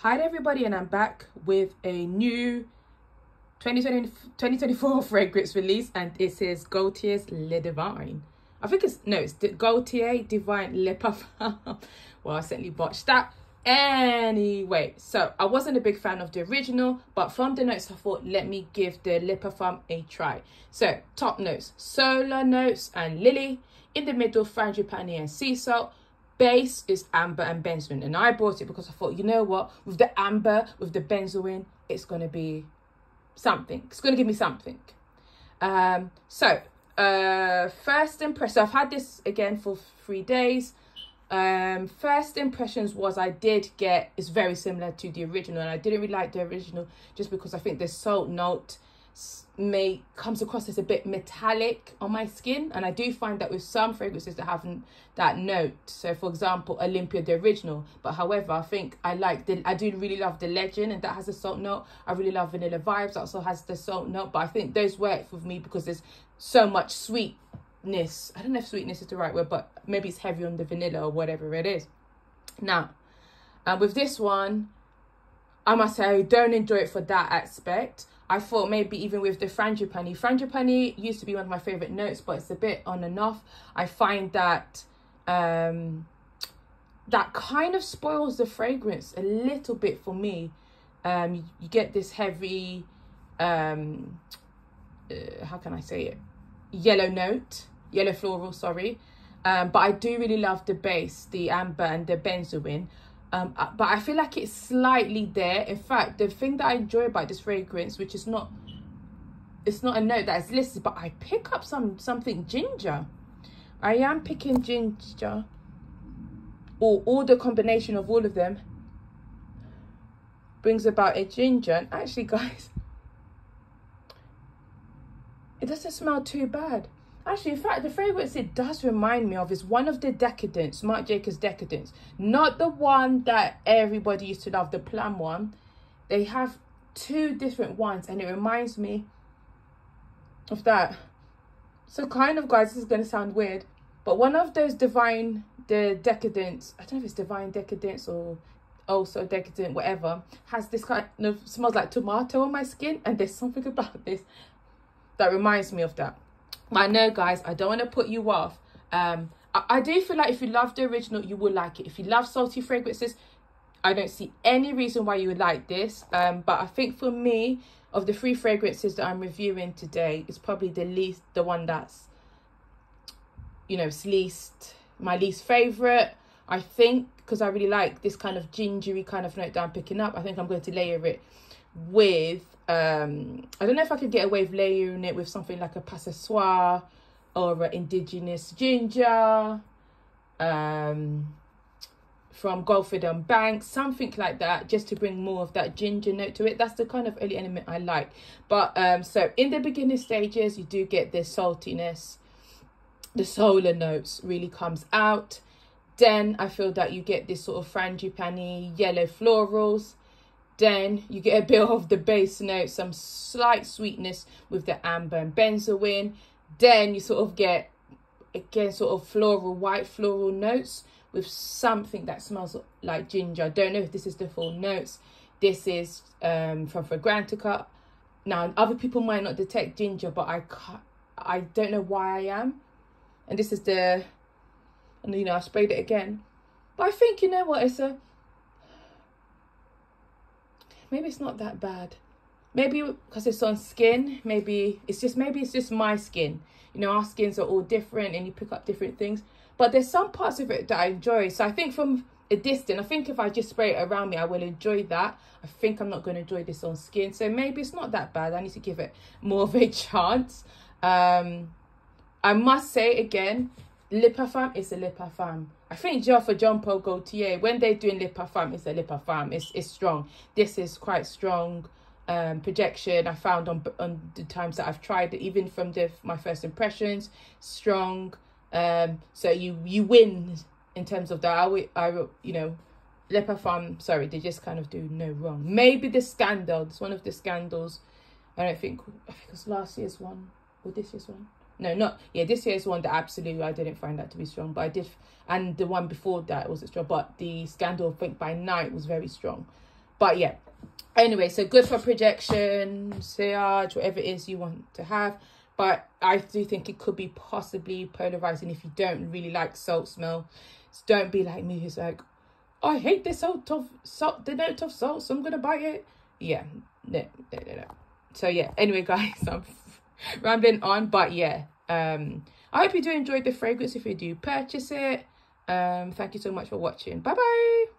Hi everybody, and I'm back with a new 2024 fragrance release, and it is Gaultier's Le Divine. It's the Gaultier Divine Le Parfum. Well, I certainly botched that. Anyway, so I wasn't a big fan of the original, but from the notes I thought, let me give the Le Parfum a try. So top notes, solar notes and lily. In the middle, frangipani and sea salt. Base is amber and benzoin, and I bought it because I thought, you know what, with the amber, with the benzoin, it's going to be something. It's going to give me something. First impression, so I've had this again for 3 days. First impressions was it's very similar to the original, and I didn't really like the original just because I think the salt note comes across as a bit metallic on my skin, and I do find that with some fragrances that haven't that note. So for example, Olympia, the original, but however, I think I do really love the Legend, and that has a salt note. I really love Vanilla Vibes, that also has the salt note, but I think those work with me because there's so much sweetness. I don't know if sweetness is the right word, but maybe it's heavy on the vanilla or whatever it is. Now, with this one, I must say I don't enjoy it for that aspect. I thought maybe even with the frangipani. Frangipani used to be one of my favourite notes, but it's a bit on and off. I find that that kind of spoils the fragrance a little bit for me. You get this heavy, how can I say it? Yellow floral, sorry. But I do really love the base, the amber and the benzoin. But I feel like it's slightly there. In fact, the thing that I enjoy about this fragrance, which is not a note that is listed, but I pick up something ginger. I am picking ginger, or all the combination of all of them brings about a ginger. And actually, guys, it doesn't smell too bad. Actually, in fact, the fragrance it does remind me of is one of the Decadence, Marc Jacobs Decadence. Not the one that everybody used to love, the plum one. They have two different ones, and it reminds me of that. So kind of, guys, this is going to sound weird, but one of those the Decadence, I don't know if it's Divine Decadence or also Decadent, whatever, has this kind of, smells like tomato on my skin, and there's something about this that reminds me of that. I know, guys, I don't want to put you off. I do feel like if you love the original, you will like it. If you love salty fragrances, I don't see any reason why you would like this. But I think for me, of the 3 fragrances that I'm reviewing today, it's probably the one that's, it's my least favorite. I think because I really like this kind of gingery kind of note that I'm picking up, I think I'm going to layer it with I don't know if I could get away with layering it with something like a Passoir or an indigenous ginger from Gaultier and Banks, something like that, just to bring more of that ginger note to it. That's the kind of early element I like. But so in the beginning stages, you do get this saltiness. The solar notes really comes out. Then I feel that you get this sort of frangipani yellow florals. Then you get a bit of the base note, some slight sweetness with the amber and benzoin. Then you sort of get, again, sort of white floral notes with something that smells like ginger. I don't know if this is the full notes. This is from Fragrantica. Now, other people might not detect ginger, but I don't know why I am. And this is I sprayed it again. But I think, you know what, maybe it's not that bad. Maybe because it's on skin, maybe it's just my skin. Our skins are all different and you pick up different things. But there's some parts of it that I enjoy. So I think from a distance, I think if I just spray it around me, I will enjoy that. I think I'm not going to enjoy this on skin. So maybe it's not that bad. I need to give it more of a chance. I must say again, Le Parfum is a Le Parfum. I think for Jean Paul Gaultier, when they're doing Le Parfum, it's a Le Parfum. It's strong. This is quite strong projection. I found on the times that I've tried it, even from my first impressions, strong. So you win in terms of that. Le Parfum, sorry, they just kind of do no wrong. Maybe the Scandal, it's one of the Scandals. I think it was last year's one or this year's one. No, not, yeah, this year's one, the Absolute, I didn't find that to be strong, but I did, and the one before that wasn't strong, but the Scandal, I think, by night was very strong. But yeah, anyway, so good for projection, sillage, whatever it is you want to have. But I do think it could be possibly polarizing if you don't really like salt smell. So don't be like me who's like, I hate the note of salt, so I'm gonna buy it. Yeah, no. So yeah, anyway guys, I'm rambling on, but yeah, I hope you do enjoy the fragrance. If you do purchase it, thank you so much for watching. Bye bye.